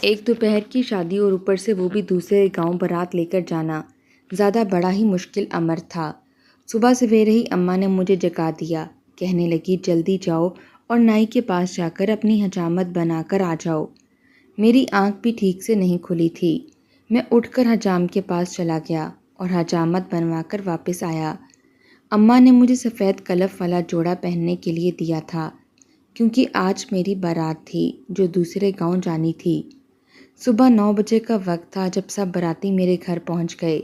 ایک دوپہر کی شادی اور اوپر سے وہ بھی دوسرے گاؤں بارات لے کر جانا زیادہ بڑا ہی مشکل امر تھا۔ صبح سویرے ہی اماں نے مجھے جگا دیا، کہنے لگی جلدی جاؤ اور نائی کے پاس جا کر اپنی حجامت بنا کر آ جاؤ۔ میری آنکھ بھی ٹھیک سے نہیں کھلی تھی۔ میں اٹھ کر حجام کے پاس چلا گیا اور حجامت بنوا کر واپس آیا۔ اماں نے مجھے سفید کلف والا جوڑا پہننے کے لیے دیا تھا کیونکہ آج میری بارات تھی جو دوسرے گاؤں جانی تھی۔ صبح 9 بجے کا وقت تھا جب سب باراتی میرے گھر پہنچ گئے۔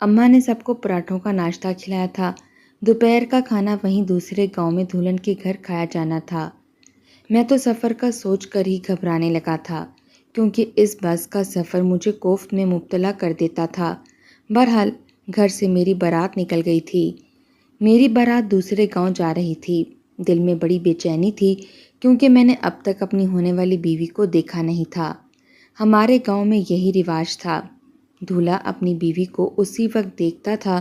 اماں نے سب کو پراٹھوں کا ناشتہ کھلایا تھا۔ دوپہر کا کھانا وہیں دوسرے گاؤں میں دلہن کے گھر کھایا جانا تھا۔ میں تو سفر کا سوچ کر ہی گھبرانے لگا تھا کیونکہ اس بس کا سفر مجھے کوفت میں مبتلا کر دیتا تھا۔ بہرحال گھر سے میری بارات نکل گئی تھی۔ میری بارات دوسرے گاؤں جا رہی تھی۔ دل میں بڑی بے چینی تھی کیونکہ میں نے اب تک اپنی ہونے والی بیوی کو دیکھا نہیں تھا۔ ہمارے گاؤں میں یہی رواج تھا، دولہا اپنی بیوی کو اسی وقت دیکھتا تھا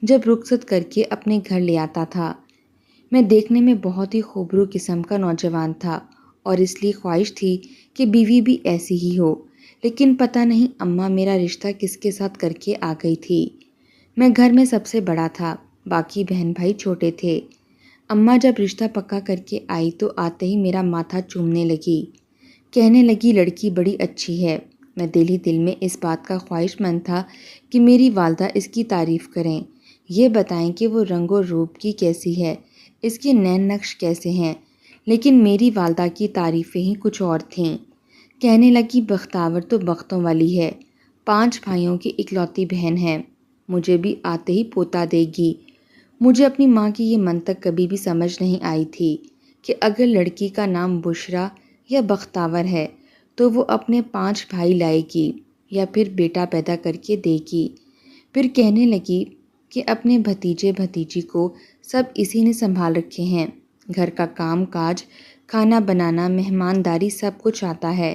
جب رخصت کر کے اپنے گھر لے آتا تھا۔ میں دیکھنے میں بہت ہی خوبرو قسم کا نوجوان تھا اور اس لیے خواہش تھی کہ بیوی بھی ایسی ہی ہو، لیکن پتہ نہیں اماں میرا رشتہ کس کے ساتھ کر کے آ گئی تھی۔ میں گھر میں سب سے بڑا تھا، باقی بہن بھائی چھوٹے تھے۔ اماں جب رشتہ پکا کر کے آئی تو آتے ہی میرا ماتھا چومنے لگی، کہنے لگی لڑکی بڑی اچھی ہے۔ میں دل ہی دل میں اس بات کا خواہش مند تھا کہ میری والدہ اس کی تعریف کریں، یہ بتائیں کہ وہ رنگ و روپ کی کیسی ہے، اس کے نین نقش کیسے ہیں، لیکن میری والدہ کی تعریفیں ہی کچھ اور تھیں۔ کہنے لگی بختاور تو بختوں والی ہے، 5 بھائیوں کی اکلوتی بہن ہے، مجھے بھی آتے ہی پوتا دے گی۔ مجھے اپنی ماں کی یہ منطق کبھی بھی سمجھ نہیں آئی تھی کہ اگر لڑکی کا نام بشرا یا بختاور ہے تو وہ اپنے 5 بھائی لائے گی یا پھر بیٹا پیدا کر کے دے گی۔ پھر کہنے لگی کہ اپنے بھتیجے بھتیجی کو سب اسی نے سنبھال رکھے ہیں، گھر کا کام کاج، کھانا بنانا، مہمانداری سب کچھ آتا ہے۔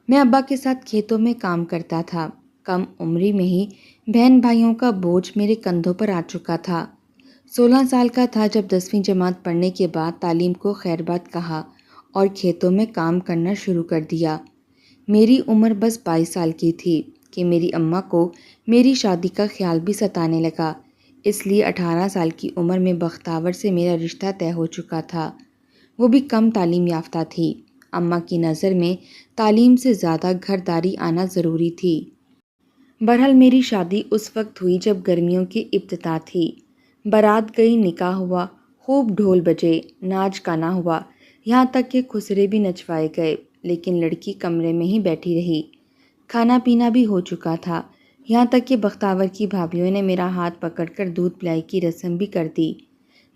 میں ابا کے ساتھ کھیتوں میں کام کرتا تھا۔ کم عمری میں ہی بہن بھائیوں کا بوجھ میرے کندھوں پر آ چکا تھا۔ 16 سال کا تھا جب 10ویں جماعت پڑھنے کے بعد تعلیم کو خیر بات کہا اور کھیتوں میں کام کرنا شروع کر دیا۔ میری عمر بس 22 سال کی تھی کہ میری اماں کو میری شادی کا خیال بھی ستانے لگا، اس لیے 18 سال کی عمر میں بختاور سے میرا رشتہ طے ہو چکا تھا۔ وہ بھی کم تعلیم یافتہ تھی۔ اماں کی نظر میں تعلیم سے زیادہ گھرداری آنا ضروری تھی۔ بہرحال میری شادی اس وقت ہوئی جب گرمیوں کی ابتدا تھی۔ بارات گئی، نکاح ہوا، خوب ڈھول بجے، ناچ گانا ہوا، یہاں تک کہ خسرے بھی نچوائے گئے، لیکن لڑکی کمرے میں ہی بیٹھی رہی۔ کھانا پینا بھی ہو چکا تھا، یہاں تک کہ بختاور کی بھابھیوں نے میرا ہاتھ پکڑ کر دودھ پلائی کی رسم بھی کر دی۔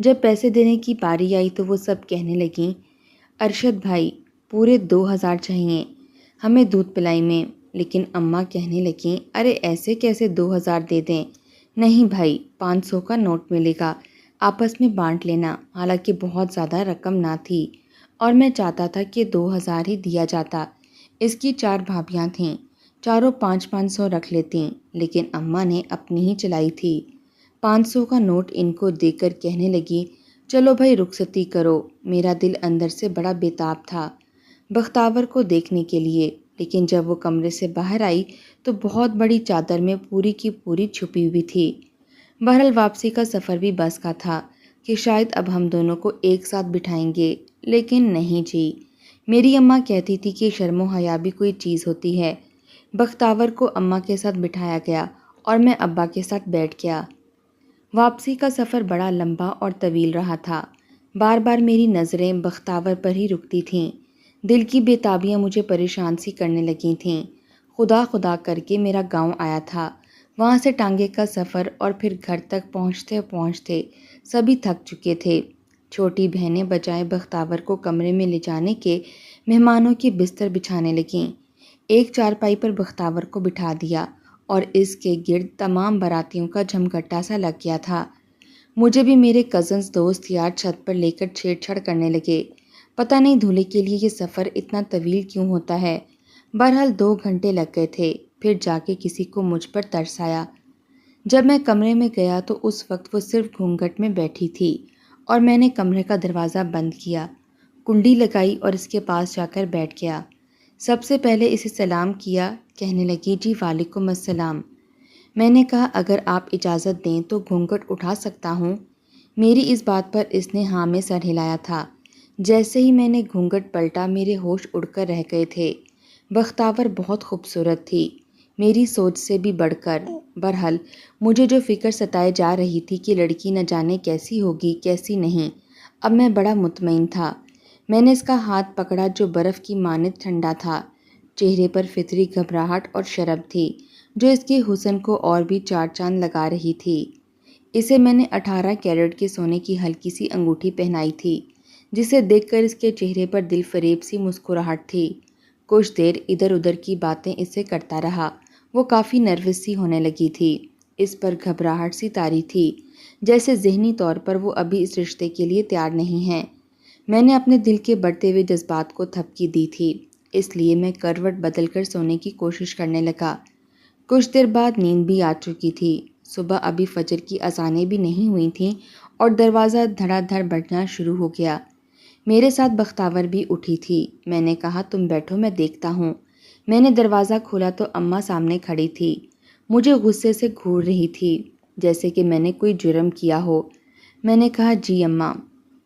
جب پیسے دینے کی باری آئی تو وہ سب کہنے لگیں، ارشد بھائی پورے 2000 چاہیے ہمیں دودھ پلائی میں، لیکن اماں کہنے لگیں ارے ایسے کیسے 2000 دے دیں، نہیں بھائی 500 کا نوٹ ملے گا، آپس میں بانٹ لینا۔ حالانکہ بہت زیادہ رقم نہ تھی اور میں چاہتا تھا کہ 2000 ہی دیا جاتا۔ اس کی 4 بھابھیاں تھیں، چاروں 500 رکھ لیتیں، لیکن اماں نے اپنی ہی چلائی تھی۔ 500 کا نوٹ ان کو دے کر کہنے لگی چلو بھائی رخصتی کرو۔ میرا دل اندر سے بڑا بےتاب تھا بختاور کو دیکھنے کے لیے، لیکن جب وہ کمرے سے باہر آئی تو بہت بڑی چادر میں پوری کی پوری چھپی ہوئی تھی۔ بہرحال واپسی کا سفر بھی بس کا تھا کہ شاید اب ہم دونوں کو ایک ساتھ بٹھائیں گے، لیکن نہیں جی۔ میری اماں کہتی تھی کہ شرم و حیا بھی کوئی چیز ہوتی ہے۔ بختاور کو اماں کے ساتھ بٹھایا گیا اور میں ابا کے ساتھ بیٹھ گیا۔ واپسی کا سفر بڑا لمبا اور طویل رہا تھا۔ بار بار میری نظریں بختاور پر ہی رکتی تھیں۔ دل کی بے تابیاں مجھے پریشان سی کرنے لگی تھیں۔ خدا خدا کر کے میرا گاؤں آیا تھا، وہاں سے ٹانگے کا سفر اور پھر گھر تک پہنچتے پہنچتے سبھی تھک چکے تھے۔ چھوٹی بہنیں بجائے بختاور کو کمرے میں لے جانے کے مہمانوں کے بستر بچھانے لگیں۔ ایک چارپائی پر بختاور کو بٹھا دیا اور اس کے گرد تمام براتیوں کا جھمگٹا سا لگ گیا تھا۔ مجھے بھی میرے کزنز دوست یار چھت پر لے کر چھیڑ چھاڑ کرنے لگے۔ پتہ نہیں دولہے کے لیے یہ سفر اتنا طویل کیوں ہوتا ہے۔ بہرحال 2 گھنٹے لگ گئے تھے، پھر جا کے کسی کو مجھ پر ترس آیا۔ جب میں کمرے میں گیا تو اس وقت وہ صرف گھونگھٹ میں بیٹھی تھی اور میں نے کمرے کا دروازہ بند کیا، کنڈی لگائی اور اس کے پاس جا کر بیٹھ گیا۔ سب سے پہلے اسے سلام کیا، کہنے لگی جی وعلیکم السلام۔ میں نے کہا اگر آپ اجازت دیں تو گھونگھٹ اٹھا سکتا ہوں؟ میری اس بات پر اس نے ہاں میں سر ہلایا تھا۔ جیسے ہی میں نے گھونگھٹ پلٹا میرے ہوش اڑ کر رہ گئے تھے۔ بختاور بہت خوبصورت تھی، میری سوچ سے بھی بڑھ کر۔ برحال مجھے جو فکر ستائے جا رہی تھی کہ لڑکی نہ جانے کیسی ہوگی کیسی نہیں، اب میں بڑا مطمئن تھا۔ میں نے اس کا ہاتھ پکڑا جو برف کی مانند ٹھنڈا تھا۔ چہرے پر فطری گھبراہٹ اور شرم تھی جو اس کے حسن کو اور بھی چار چاند لگا رہی تھی۔ اسے میں نے 18 کیرٹ کے سونے کی ہلکی سی انگوٹھی پہنائی تھی جسے دیکھ کر اس کے چہرے پر دل فریب سی مسکراہٹ تھی۔ کچھ دیر ادھر ادھر کی باتیں اس سے کرتا رہا۔ وہ کافی نروس سی ہونے لگی تھی، اس پر گھبراہٹ سی طاری تھی جیسے ذہنی طور پر وہ ابھی اس رشتے کے لیے تیار نہیں ہے۔ میں نے اپنے دل کے بڑھتے ہوئے جذبات کو تھپکی دی تھی، اس لیے میں کروٹ بدل کر سونے کی کوشش کرنے لگا۔ کچھ دیر بعد نیند بھی آ چکی تھی۔ صبح ابھی فجر کی اذانیں بھی نہیں ہوئی تھیں اور دروازہ دھڑا دھڑ بجنا شروع ہو گیا۔ میرے ساتھ بختاور بھی اٹھی تھی۔ میں نے کہا تم بیٹھو میں دیکھتا ہوں۔ میں نے دروازہ کھولا تو اماں سامنے کھڑی تھی، مجھے غصے سے گھور رہی تھی جیسے کہ میں نے کوئی جرم کیا ہو۔ میں نے کہا جی اماں۔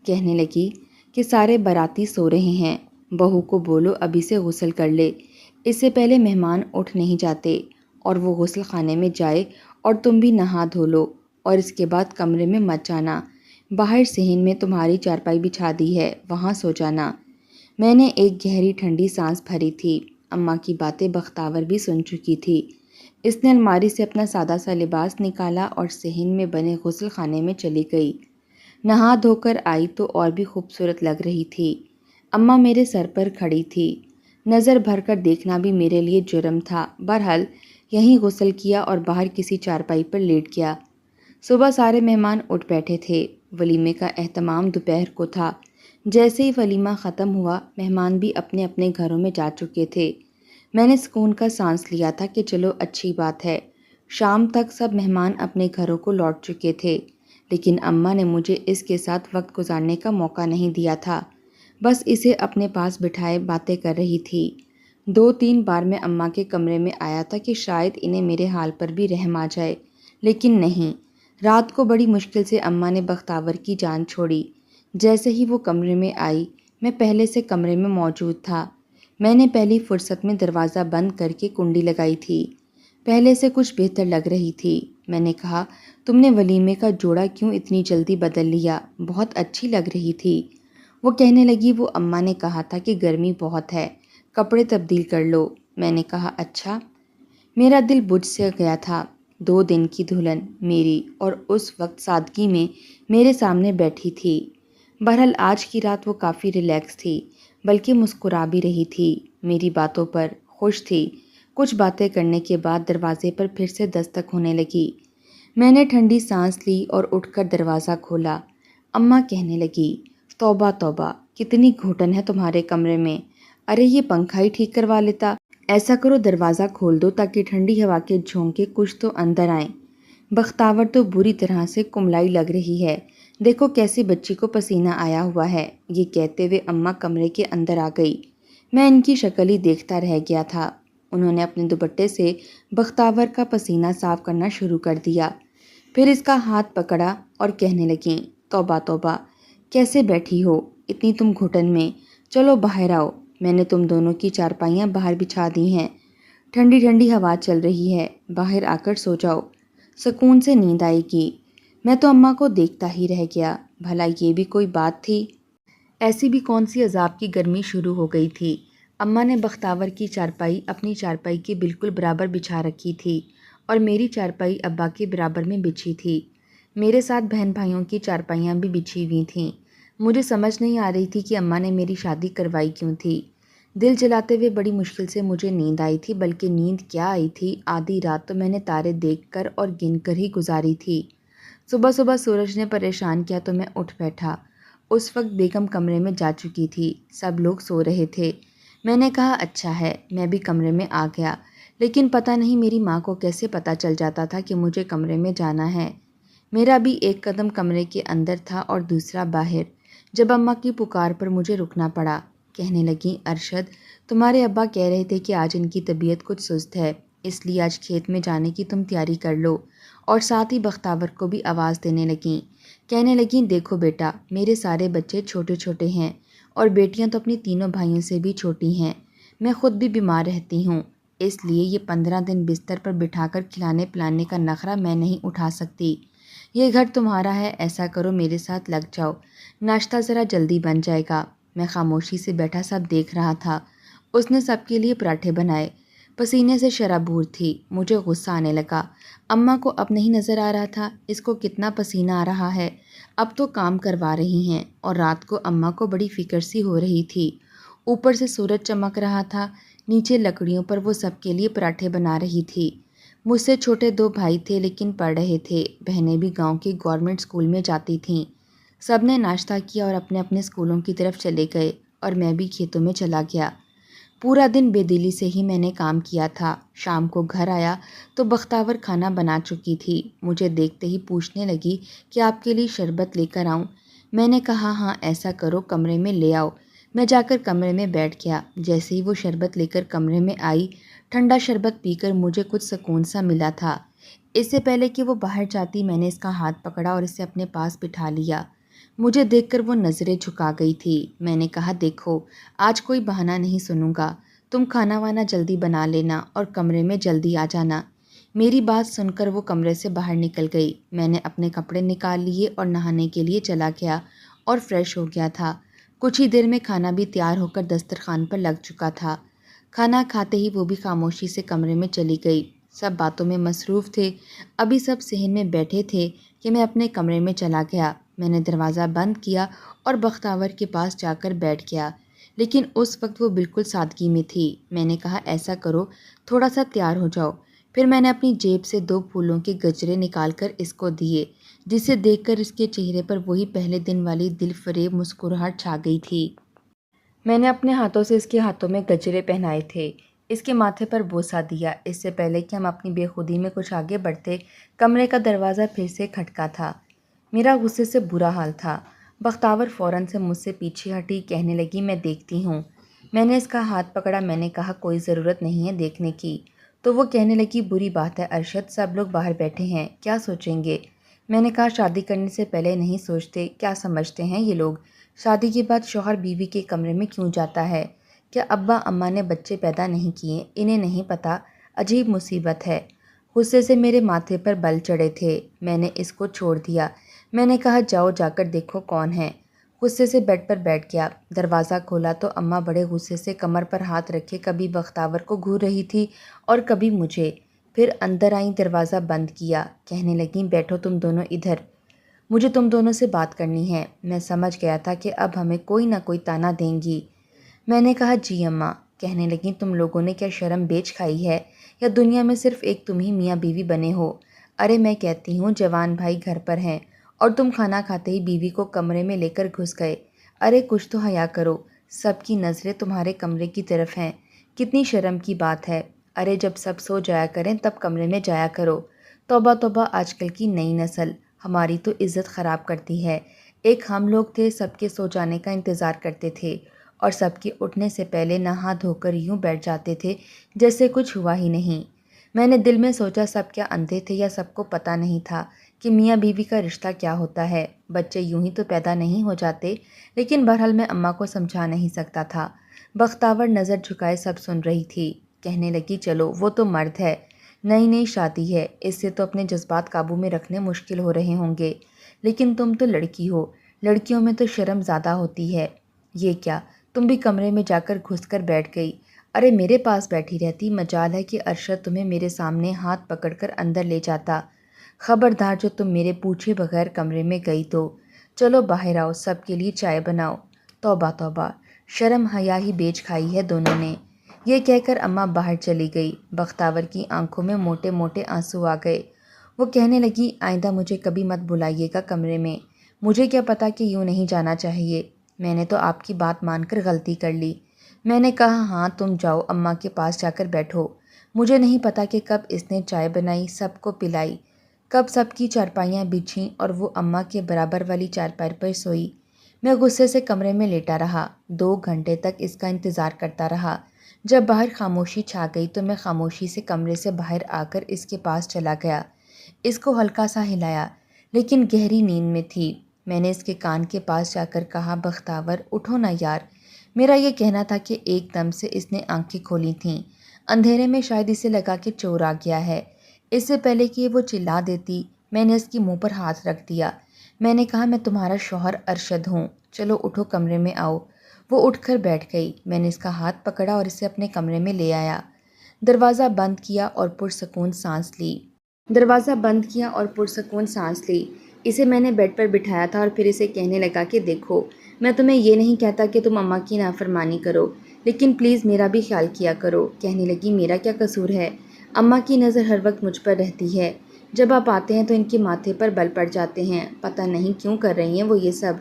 کہنے لگی کہ سارے باراتی سو رہے ہیں، بہو کو بولو ابھی سے غسل کر لے، اس سے پہلے مہمان اٹھ نہیں جاتے، اور وہ غسل خانے میں جائے اور تم بھی نہا دھو لو، اور اس کے بعد کمرے میں مت جانا، باہر صحن میں تمہاری چارپائی بچھا دی ہے وہاں سو جانا۔ میں نے ایک گہری ٹھنڈی سانس بھری تھی۔ اماں کی باتیں بختاور بھی سن چکی تھی۔ اس نے الماری سے اپنا سادہ سا لباس نکالا اور صحن میں بنے غسل خانے میں چلی گئی۔ نہا دھو کر آئی تو اور بھی خوبصورت لگ رہی تھی۔ اماں میرے سر پر کھڑی تھی، نظر بھر کر دیکھنا بھی میرے لیے جرم تھا۔ بہرحال یہیں غسل کیا اور باہر کسی چارپائی پر لیٹ گیا۔ صبح سارے مہمان اٹھ بیٹھے تھے۔ ولیمے کا اہتمام دوپہر کو تھا۔ جیسے ہی ولیمہ ختم ہوا مہمان بھی اپنے اپنے گھروں میں جا چکے تھے۔ میں نے سکون کا سانس لیا تھا کہ چلو اچھی بات ہے۔ شام تک سب مہمان اپنے گھروں کو لوٹ چکے تھے، لیکن اماں نے مجھے اس کے ساتھ وقت گزارنے کا موقع نہیں دیا تھا، بس اسے اپنے پاس بٹھائے باتیں کر رہی تھی۔ 2-3 بار میں اماں کے کمرے میں آیا تھا کہ شاید انہیں میرے حال پر بھی رحم آ جائے، لیکن نہیں۔ رات کو بڑی مشکل سے اماں نے بختاور کی جان چھوڑی۔ جیسے ہی وہ کمرے میں آئی میں پہلے سے کمرے میں موجود تھا۔ میں نے پہلی فرصت میں دروازہ بند کر کے کنڈی لگائی تھی۔ پہلے سے کچھ بہتر لگ رہی تھی۔ میں نے کہا تم نے ولیمے کا جوڑا کیوں اتنی جلدی بدل لیا، بہت اچھی لگ رہی تھی۔ وہ کہنے لگی وہ اماں نے کہا تھا کہ گرمی بہت ہے، کپڑے تبدیل کر لو۔ میں نے کہا اچھا۔ میرا دل بجھ سے گیا تھا۔ 2 دن کی دلہن میری اور اس وقت سادگی میں میرے سامنے بیٹھی تھی۔ بہرحال آج کی رات وہ کافی ریلیکس تھی، بلکہ مسکرا بھی رہی تھی، میری باتوں پر خوش تھی۔ کچھ باتیں کرنے کے بعد دروازے پر پھر سے دستک ہونے لگی۔ میں نے ٹھنڈی سانس لی اور اٹھ کر دروازہ کھولا۔ اماں کہنے لگی توبہ توبہ، کتنی گھٹن ہے تمہارے کمرے میں، ارے یہ پنکھا ہی ٹھیک کروا لیتا۔ ایسا کرو دروازہ کھول دو تاکہ ٹھنڈی ہوا کے جھونکے کچھ تو اندر آئیں۔ بختاور تو بری طرح سے کملائی لگ رہی ہے، دیکھو کیسی بچی کو پسینہ آیا ہوا ہے۔ یہ کہتے ہوئے اماں کمرے کے اندر آ گئی۔ میں ان کی شکل ہی دیکھتا رہ گیا تھا۔ انہوں نے اپنے دوپٹے سے بختاور کا پسینہ صاف کرنا شروع کر دیا، پھر اس کا ہاتھ پکڑا اور کہنے لگیں توبہ توبہ، کیسے بیٹھی ہو اتنی تم گھٹن میں، چلو باہر آؤ، میں نے تم دونوں کی چارپائیاں باہر بچھا دی ہیں، ٹھنڈی ٹھنڈی ہوا چل رہی ہے، باہر آ کر سو جاؤ، سکون سے نیند آئے گی۔ میں تو اماں کو دیکھتا ہی رہ گیا، بھلا یہ بھی کوئی بات تھی؟ ایسی بھی کون سی عذاب کی گرمی شروع ہو گئی تھی؟ اماں نے بختاور کی چارپائی اپنی چارپائی کے بالکل برابر بچھا رکھی تھی اور میری چارپائی ابا کے برابر میں بچھی تھی۔ میرے ساتھ بہن بھائیوں کی چارپائیاں بھی بچھی ہوئی تھیں۔ مجھے سمجھ نہیں آ رہی تھی کہ اماں نے میری شادی کروائی کیوں تھی۔ دل جلاتے ہوئے بڑی مشکل سے مجھے نیند آئی تھی، بلکہ نیند کیا آئی تھی، آدھی رات تو میں نے تارے دیکھ کر اور گن کر ہی گزاری تھی۔ صبح صبح سورج نے پریشان کیا تو میں اٹھ بیٹھا۔ اس وقت بیگم کمرے میں جا چکی تھی، سب لوگ سو رہے تھے۔ میں نے کہا اچھا ہے، میں بھی کمرے میں آ گیا، لیکن پتہ نہیں میری ماں کو کیسے پتہ چل جاتا تھا کہ مجھے کمرے میں جانا ہے۔ میرا بھی ایک قدم کمرے کے اندر تھا اور دوسرا باہر، جب اماں کی پکار پر مجھے رکنا پڑا۔ کہنے لگیں ارشد تمہارے ابا کہہ رہے تھے کہ آج ان کی طبیعت کچھ سست ہے، اس لیے آج کھیت میں جانے کی تم تیاری کر لو۔ اور ساتھ ہی بختاور کو بھی آواز دینے لگیں، کہنے لگیں دیکھو بیٹا، میرے سارے بچے چھوٹے چھوٹے ہیں اور بیٹیاں تو اپنی تینوں بھائیوں سے بھی چھوٹی ہیں، میں خود بھی بیمار رہتی ہوں، اس لیے یہ 15 دن بستر پر بٹھا کر کھلانے پلانے کا نخرہ میں نہیں اٹھا سکتی۔ یہ گھر تمہارا ہے، ایسا کرو میرے ساتھ لگ جاؤ، ناشتہ ذرا جلدی بن جائے گا۔ میں خاموشی سے بیٹھا سب دیکھ رہا تھا۔ اس نے سب کے لیے پراٹھے بنائے، پسینے سے شرابور تھی۔ مجھے غصہ آنے لگا، اماں کو اب نہیں نظر آ رہا تھا اس کو کتنا پسینہ آ رہا ہے؟ اب تو کام کروا رہی ہیں، اور رات کو اماں کو بڑی فکر سی ہو رہی تھی۔ اوپر سے سورج چمک رہا تھا، نیچے لکڑیوں پر وہ سب کے لیے پراٹھے بنا رہی تھی۔ مجھ سے چھوٹے 2 بھائی تھے لیکن پڑھ رہے تھے، بہنیں بھی گاؤں کے گورنمنٹ اسکول میں جاتی تھیں۔ سب نے ناشتہ کیا اور اپنے اپنے اسکولوں کی طرف چلے گئے، اور میں بھی کھیتوں میں چلا گیا۔ پورا دن بے دلی سے ہی میں نے کام کیا تھا۔ شام کو گھر آیا تو بختاور کھانا بنا چکی تھی۔ مجھے دیکھتے ہی پوچھنے لگی کہ آپ کے لیے شربت لے کر آؤں؟ میں نے کہا ہاں ایسا کرو کمرے میں لے آؤ۔ میں جا کر کمرے میں بیٹھ گیا۔ جیسے ہی وہ شربت لے کر کمرے میں آئی، ٹھنڈا شربت پی کر مجھے کچھ سکون سا ملا تھا۔ اس سے پہلے کہ وہ باہر جاتی میں نے اس کا ہاتھ پکڑا اور اسے اپنے پاس بٹھا لیا۔ مجھے دیکھ کر وہ نظریں جھکا گئی تھی۔ میں نے کہا دیکھو، آج کوئی بہانہ نہیں سنوں گا، تم کھانا وانا جلدی بنا لینا اور کمرے میں جلدی آ جانا۔ میری بات سن کر وہ کمرے سے باہر نکل گئی۔ میں نے اپنے کپڑے نکال لیے اور نہانے کے لیے چلا گیا اور فریش ہو گیا تھا۔ کچھ ہی دیر میں کھانا بھی تیار ہو کر دسترخوان پر لگ چکا تھا۔ کھانا کھاتے ہی وہ بھی خاموشی سے کمرے میں چلی گئی۔ سب باتوں میں مصروف تھے، ابھی سب صحن میں بیٹھے تھے کہ میں اپنے کمرے میں چلا گیا۔ میں نے دروازہ بند کیا اور بختاور کے پاس جا کر بیٹھ گیا، لیکن اس وقت وہ بالکل سادگی میں تھی۔ میں نے کہا ایسا کرو، تھوڑا سا تیار ہو جاؤ۔ پھر میں نے اپنی جیب سے 2 پھولوں کے گجرے نکال کر اس کو دیے، جسے دیکھ کر اس کے چہرے پر وہی پہلے دن والی دل فریب مسکراہٹ چھا گئی تھی۔ میں نے اپنے ہاتھوں سے اس کے ہاتھوں میں گجرے پہنائے تھے، اس کے ماتھے پر بوسہ دیا۔ اس سے پہلے کہ ہم اپنی بے خودی میں کچھ آگے بڑھتے، کمرے کا دروازہ پھر سے کھٹکا تھا۔ میرا غصے سے برا حال تھا۔ بختاور فوراً سے مجھ سے پیچھے ہٹی، کہنے لگی میں دیکھتی ہوں۔ میں نے اس کا ہاتھ پکڑا، میں نے کہا کوئی ضرورت نہیں ہے دیکھنے کی۔ تو وہ کہنے لگی بری بات ہے ارشد، سب لوگ باہر بیٹھے ہیں، کیا سوچیں گے؟ میں نے کہا شادی کرنے سے پہلے نہیں سوچتے، کیا سمجھتے ہیں یہ لوگ؟ شادی کے بعد شوہر بیوی کے کمرے میں کیوں جاتا ہے؟ کیا ابا اماں نے بچے پیدا نہیں کیے؟ انہیں نہیں پتہ؟ عجیب مصیبت ہے۔ غصے سے میرے ماتھے پر بل چڑھے تھے۔ میں نے اس کو چھوڑ دیا۔ میں نے کہا جاؤ جا کر دیکھو کون ہے۔ غصے سے بیڈ پر بیٹھ گیا۔ دروازہ کھولا تو اماں بڑے غصے سے کمر پر ہاتھ رکھے کبھی بختاور کو گھور رہی تھی اور کبھی مجھے۔ پھر اندر آئیں، دروازہ بند کیا، کہنے لگیں بیٹھو تم دونوں ادھر، مجھے تم دونوں سے بات کرنی ہے۔ میں سمجھ گیا تھا کہ اب ہمیں کوئی نہ کوئی طعنہ دیں گی۔ میں نے کہا جی اماں۔ کہنے لگیں تم لوگوں نے کیا شرم بیچ کھائی ہے، یا دنیا میں صرف ایک تم ہی میاں بیوی بنے ہو؟ ارے میں کہتی ہوں جوان بھائی گھر پر ہیں اور تم کھانا کھاتے ہی بیوی کو کمرے میں لے کر گھس گئے۔ ارے کچھ تو حیا کرو، سب کی نظریں تمہارے کمرے کی طرف ہیں، کتنی شرم کی بات ہے۔ ارے جب سب سو جایا کریں تب کمرے میں جایا کرو۔ توبہ توبہ، آج کل کی نئی نسل ہماری تو عزت خراب کرتی ہے۔ ایک ہم لوگ تھے، سب کے سو جانے کا انتظار کرتے تھے اور سب کے اٹھنے سے پہلے نہا دھو کر یوں بیٹھ جاتے تھے جیسے کچھ ہوا ہی نہیں۔ میں نے دل میں سوچا سب کیا اندھے تھے یا سب کو پتہ نہیں تھا کہ میاں بیوی کا رشتہ کیا ہوتا ہے؟ بچے یوں ہی تو پیدا نہیں ہو جاتے، لیکن بہرحال میں اماں کو سمجھا نہیں سکتا تھا۔ بختاور نظر جھکائے سب سن رہی تھی، کہنے لگی چلو وہ تو مرد ہے، نئی نئی شادی ہے، اس سے تو اپنے جذبات قابو میں رکھنے مشکل ہو رہے ہوں گے، لیکن تم تو لڑکی ہو، لڑکیوں میں تو شرم زیادہ ہوتی ہے۔ یہ کیا، تم بھی کمرے میں جا کر گھس کر بیٹھ گئی؟ ارے میرے پاس بیٹھی رہتی، مجال ہے کہ ارشد تمہیں میرے سامنے ہاتھ پکڑ کر اندر لے جاتا۔ خبردار جو تم میرے پوچھے بغیر کمرے میں گئی تو۔ چلو باہر آؤ، سب کے لیے چائے بناؤ۔ توبہ توبہ، شرم حیا ہی بیچ کھائی ہے دونوں نے۔ یہ کہہ کر اماں باہر چلی گئی۔ بختاور کی آنکھوں میں موٹے موٹے آنسو آ گئے۔ وہ کہنے لگی آئندہ مجھے کبھی مت بلائیے گا کمرے میں، مجھے کیا پتا کہ یوں نہیں جانا چاہیے، میں نے تو آپ کی بات مان کر غلطی کر لی۔ میں نے کہا ہاں تم جاؤ، اماں کے پاس جا کر بیٹھو۔ مجھے نہیں پتا کہ کب اس نے چائے بنائی، سب کو پلائی، کب سب کی چارپائیاں بچھیں اور وہ اماں کے برابر والی چارپائی پر سوئی۔ میں غصے سے کمرے میں لیٹا رہا، 2 گھنٹے تک اس کا انتظار کرتا رہا۔ جب باہر خاموشی چھا گئی تو میں خاموشی سے کمرے سے باہر آ کر اس کے پاس چلا گیا۔ اس کو ہلکا سا ہلایا، لیکن گہری نیند میں تھی۔ میں نے اس کے کان کے پاس جا کر کہا، بختاور اٹھو نا یار۔ میرا یہ کہنا تھا کہ ایک دم سے اس نے آنکھیں کھولی تھیں۔ اندھیرے میں شاید اسے لگا کہ چور آ گیا ہے۔ اس سے پہلے کہ وہ چلا دیتی، میں نے اس کے منہ پر ہاتھ رکھ دیا۔ میں نے کہا، میں تمہارا شوہر ارشد ہوں، چلو اٹھو کمرے میں آؤ۔ وہ اٹھ کر بیٹھ گئی۔ میں نے اس کا ہاتھ پکڑا اور اسے اپنے کمرے میں لے آیا۔ دروازہ بند کیا اور پرسکون سانس لی۔ اسے میں نے بیڈ پر بٹھایا تھا اور پھر اسے کہنے لگا کہ دیکھو، میں تمہیں یہ نہیں کہتا کہ تم اماں کی نافرمانی کرو، لیکن پلیز میرا بھی خیال کیا کرو۔ کہنے لگی، میرا کیا قصور ہے؟ اماں کی نظر ہر وقت مجھ پر رہتی ہے۔ جب آپ آتے ہیں تو ان کے ماتھے پر بل پڑ جاتے ہیں۔ پتہ نہیں کیوں کر رہی ہیں وہ یہ سب،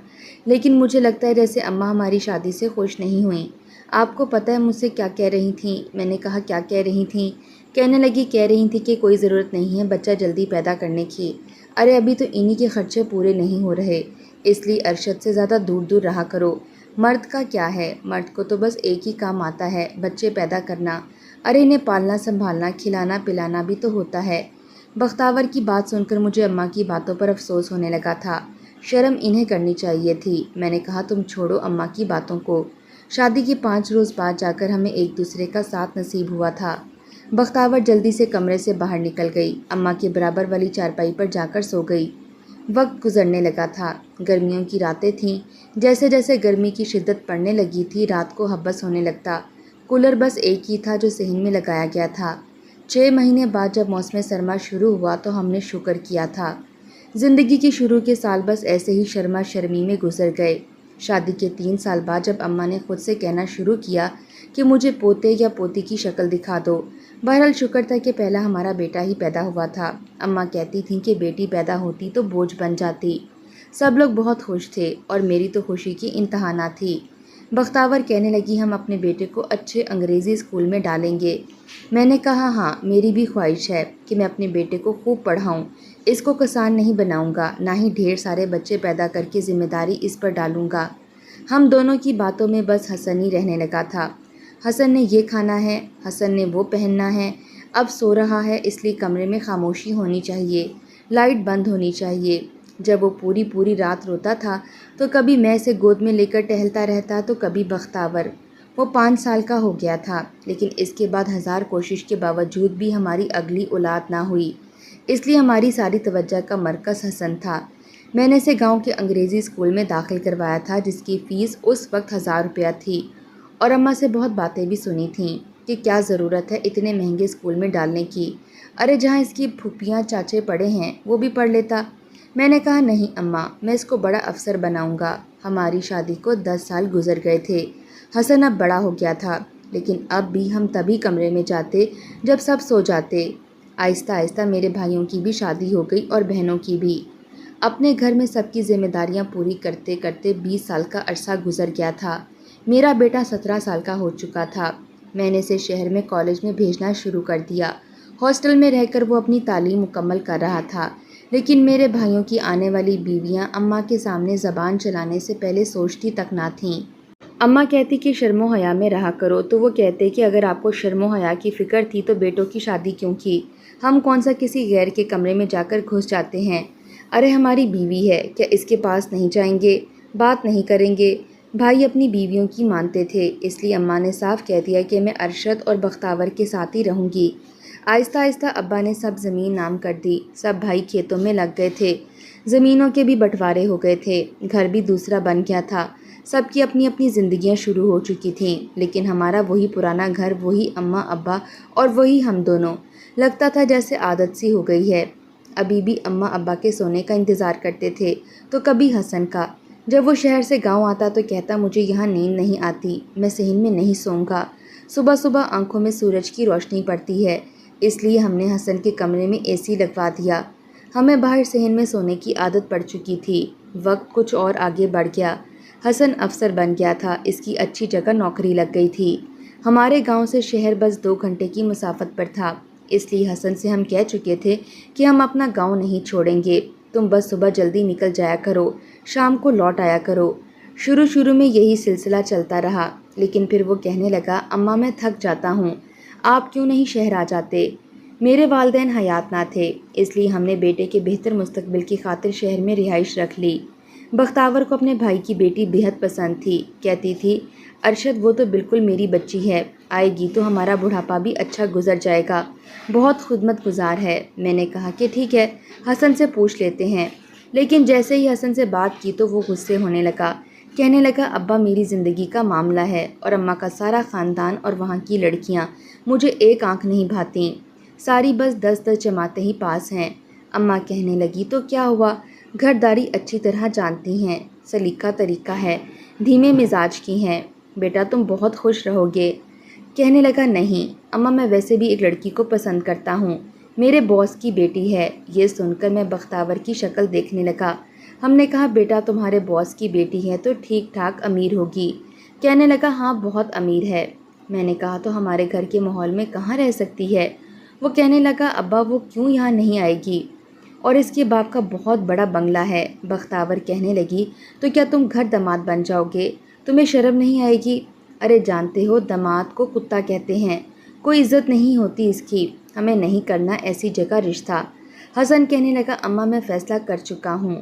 لیکن مجھے لگتا ہے جیسے اماں ہماری شادی سے خوش نہیں ہوئیں۔ آپ کو پتہ ہے مجھ سے کیا کہہ رہی تھیں؟ میں نے کہا، کیا کہہ رہی تھیں؟ کہنے لگی، کہہ رہی تھی کہ کوئی ضرورت نہیں ہے بچہ جلدی پیدا کرنے کی۔ ارے ابھی تو انہی کے خرچے پورے نہیں ہو رہے، اس لیے ارشد سے زیادہ دور دور رہا کرو۔ مرد کا کیا ہے، مرد کو تو بس ایک ہی کام آتا ہے، بچے پیدا کرنا۔ ارے انہیں پالنا سنبھالنا، کھلانا پلانا بھی تو ہوتا ہے۔ بختاور کی بات سن کر مجھے اماں کی باتوں پر افسوس ہونے لگا تھا۔ شرم انہیں کرنی چاہیے تھی۔ میں نے کہا، تم چھوڑو اماں کی باتوں کو۔ شادی کے 5 روز بعد جا کر ہمیں ایک دوسرے کا ساتھ نصیب ہوا تھا۔ بختاور جلدی سے کمرے سے باہر نکل گئی، اماں کے برابر والی چارپائی پر جا کر سو گئی۔ وقت گزرنے لگا تھا، گرمیوں کی راتیں تھیں۔ جیسے جیسے گرمی کی شدت پڑنے لگی تھی، رات کو حبس ہونے لگتا۔ کولر بس ایک ہی تھا جو صحن میں لگایا گیا تھا۔ 6 مہینے بعد جب موسم سرما شروع ہوا تو ہم نے شکر کیا تھا۔ زندگی کے شروع کے سال بس ایسے ہی شرما شرمی میں گزر گئے۔ شادی کے 3 سال بعد جب اماں نے خود سے کہنا شروع کیا کہ مجھے پوتے یا پوتی کی شکل دکھا دو۔ بہرحال شکر تھا کہ پہلا ہمارا بیٹا ہی پیدا ہوا تھا۔ اماں کہتی تھیں کہ بیٹی پیدا ہوتی تو بوجھ بن جاتی۔ سب لوگ بہت خوش تھے اور میری تو خوشی کی انتہا نہ تھی۔ بختاور کہنے لگی، ہم اپنے بیٹے کو اچھے انگریزی اسکول میں ڈالیں گے۔ میں نے کہا، ہاں میری بھی خواہش ہے کہ میں اپنے بیٹے کو خوب پڑھاؤں، اس کو کسان نہیں بناؤں گا، نہ ہی ڈھیر سارے بچے پیدا کر کے ذمہ داری اس پر ڈالوں گا۔ ہم دونوں کی باتوں میں بس حسن ہی رہنے لگا تھا۔ حسن نے یہ کھانا ہے، حسن نے وہ پہننا ہے، اب سو رہا ہے اس لیے کمرے میں خاموشی ہونی چاہیے، لائٹ بند ہونی چاہیے۔ جب وہ پوری رات روتا تھا تو کبھی میں اسے گود میں لے کر ٹہلتا رہتا تو کبھی بختاور۔ وہ 5 سال کا ہو گیا تھا، لیکن اس کے بعد 1000 کوشش کے باوجود بھی ہماری اگلی اولاد نہ ہوئی، اس لیے ہماری ساری توجہ کا مرکز حسن تھا۔ میں نے اسے گاؤں کے انگریزی اسکول میں داخل کروایا تھا جس کی فیس اس وقت 1000 روپیہ تھی، اور اماں سے بہت باتیں بھی سنی تھیں کہ کیا ضرورت ہے اتنے مہنگے اسکول میں ڈالنے کی، ارے جہاں اس کی پھوپھیاں چاچے پڑھے ہیں وہ بھی پڑھ لیتا۔ میں نے کہا، نہیں اماں، میں اس کو بڑا افسر بناؤں گا۔ ہماری شادی کو 10 سال گزر گئے تھے۔ حسن اب بڑا ہو گیا تھا، لیکن اب بھی ہم تبھی کمرے میں جاتے جب سب سو جاتے۔ آہستہ آہستہ میرے بھائیوں کی بھی شادی ہو گئی اور بہنوں کی بھی۔ اپنے گھر میں سب کی ذمہ داریاں پوری کرتے کرتے 20 سال کا عرصہ گزر گیا تھا۔ میرا بیٹا 17 سال کا ہو چکا تھا۔ میں نے اسے شہر میں کالج میں بھیجنا شروع کر دیا۔ ہاسٹل میں رہ کر وہ اپنی تعلیم مکمل کر رہا تھا، لیکن میرے بھائیوں کی آنے والی بیویاں اماں کے سامنے زبان چلانے سے پہلے سوچتی تک نہ تھیں۔ اماں کہتی کہ شرم و حیا میں رہا کرو، تو وہ کہتے کہ اگر آپ کو شرم و حیا کی فکر تھی تو بیٹوں کی شادی کیوں کی؟ ہم کون سا کسی غیر کے کمرے میں جا کر گھس جاتے ہیں؟ ارے ہماری بیوی ہے، کیا اس کے پاس نہیں جائیں گے، بات نہیں کریں گے؟ بھائی اپنی بیویوں کی مانتے تھے، اس لیے اماں نے صاف کہہ دیا کہ میں ارشد اور بختاور کے ساتھ ہی رہوں گی۔ آہستہ آہستہ ابا نے سب زمین نام کر دی، سب بھائی کھیتوں میں لگ گئے تھے، زمینوں کے بھی بٹوارے ہو گئے تھے، گھر بھی دوسرا بن گیا تھا، سب کی اپنی اپنی زندگیاں شروع ہو چکی تھیں، لیکن ہمارا وہی پرانا گھر، وہی اماں ابا اور وہی ہم دونوں، لگتا تھا جیسے عادت سی ہو گئی ہے۔ ابھی بھی اماں ابا کے سونے کا انتظار کرتے تھے تو کبھی حسن کا۔ جب وہ شہر سے گاؤں آتا تو کہتا، مجھے یہاں نیند نہیں آتی، میں صحن میں نہیں سوؤں گا، صبح صبح آنکھوں میں سورج کی روشنی پڑتی ہے، اس لیے ہم نے حسن کے کمرے میں اے سی لگوا دیا۔ ہمیں باہر صحن میں سونے کی عادت پڑ چکی تھی۔ وقت کچھ اور آگے بڑھ گیا، حسن افسر بن گیا تھا، اس کی اچھی جگہ نوکری لگ گئی تھی۔ ہمارے گاؤں سے شہر بس 2 گھنٹے کی مسافت پر تھا، اس لیے حسن سے ہم کہہ چکے تھے کہ ہم اپنا گاؤں نہیں چھوڑیں گے، تم بس صبح جلدی نکل جایا کرو، شام کو لوٹ آیا کرو۔ شروع میں یہی سلسلہ چلتا رہا۔ لیکن پھر وہ کہنے لگا، اماں میں تھک جاتا ہوں، آپ کیوں نہیں شہر آ جاتے؟ میرے والدین حیات نہ تھے، اس لیے ہم نے بیٹے کے بہتر مستقبل کی خاطر شہر میں رہائش رکھ لی۔ بختاور کو اپنے بھائی کی بیٹی بہت پسند تھی، کہتی تھی، ارشد وہ تو بالکل میری بچی ہے، آئے گی تو ہمارا بڑھاپا بھی اچھا گزر جائے گا، بہت خدمت گزار ہے۔ میں نے کہا کہ ٹھیک ہے، حسن سے پوچھ لیتے ہیں۔ لیکن جیسے ہی حسن سے بات کی تو وہ غصے ہونے لگا، کہنے لگا، ابا میری زندگی کا معاملہ ہے اور اماں کا سارا خاندان اور وہاں کی لڑکیاں مجھے ایک آنکھ نہیں بھاتیں، ساری بس 10 جماعتیں ہی پاس ہیں۔ اماں کہنے لگی، تو کیا ہوا، گھرداری اچھی طرح جانتی ہیں، سلیقہ طریقہ ہے، دھیمے مزاج کی ہیں، بیٹا تم بہت خوش رہو گے۔ کہنے لگا، نہیں اماں، میں ویسے بھی ایک لڑکی کو پسند کرتا ہوں، میرے باس کی بیٹی ہے۔ یہ سن کر میں بختاور کی شکل دیکھنے لگا۔ ہم نے کہا، بیٹا تمہارے باس کی بیٹی ہے تو ٹھیک ٹھاک امیر ہوگی۔ کہنے لگا، ہاں بہت امیر ہے۔ میں نے کہا، تو ہمارے گھر کے ماحول میں کہاں رہ سکتی ہے؟ وہ کہنے لگا، ابا وہ کیوں یہاں نہیں آئے گی، اور اس کے باپ کا بہت بڑا بنگلہ ہے۔ بختاور کہنے لگی، تو کیا تم گھر داماد بن جاؤ گے؟ تمہیں شرم نہیں آئے گی؟ ارے جانتے ہو، داماد کو کتا کہتے ہیں، کوئی عزت نہیں ہوتی اس کی، ہمیں نہیں کرنا ایسی جگہ رشتہ۔ حسن کہنے لگا، اماں میں فیصلہ کر چکا ہوں۔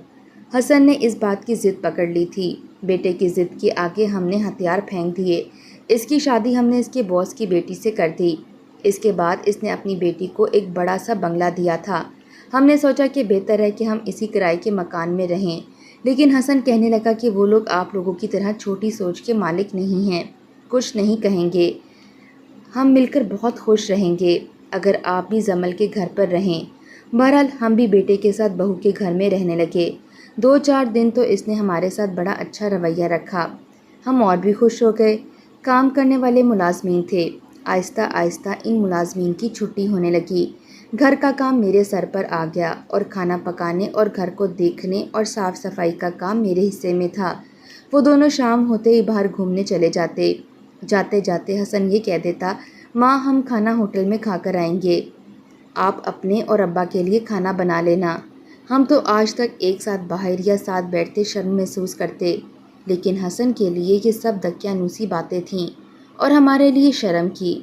حسن نے اس بات کی ضد پکڑ لی تھی، بیٹے کی ضد کے آگے ہم نے ہتھیار پھینک دیے۔ اس کی شادی ہم نے اس کے باس کی بیٹی سے کر دی۔ اس کے بعد اس نے اپنی بیٹی کو ایک بڑا سا بنگلہ دیا تھا۔ ہم نے سوچا کہ بہتر ہے کہ ہم اسی کرائے کے مکان میں رہیں، لیکن حسن کہنے لگا کہ وہ لوگ آپ لوگوں کی طرح چھوٹی سوچ کے مالک نہیں ہیں، کچھ نہیں کہیں گے، ہم مل کر بہت خوش رہیں گے اگر آپ بھی زمل کے گھر پر رہیں۔ بہرحال ہم بھی بیٹے کے ساتھ بہو کے گھر میں رہنے لگے۔ 2-4 دن تو اس نے ہمارے ساتھ بڑا اچھا رویہ رکھا، ہم اور بھی خوش ہو گئے۔ کام کرنے والے ملازمین تھے، آہستہ آہستہ ان ملازمین کی چھٹی ہونے لگی۔ گھر کا کام میرے سر پر آ گیا اور کھانا پکانے اور گھر کو دیکھنے اور صاف صفائی کا کام میرے حصے میں تھا۔ وہ دونوں شام ہوتے ہی باہر گھومنے چلے جاتے۔ جاتے جاتے حسن یہ کہہ دیتا، ماں ہم کھانا ہوٹل میں کھا کر آئیں گے، آپ اپنے اور ابا کے لیے کھانا بنا لینا۔ ہم تو آج تک ایک ساتھ باہر یا ساتھ بیٹھتے شرم محسوس کرتے، لیکن حسن کے لیے یہ سب دقیانوسی باتیں تھیں اور ہمارے لیے شرم کی۔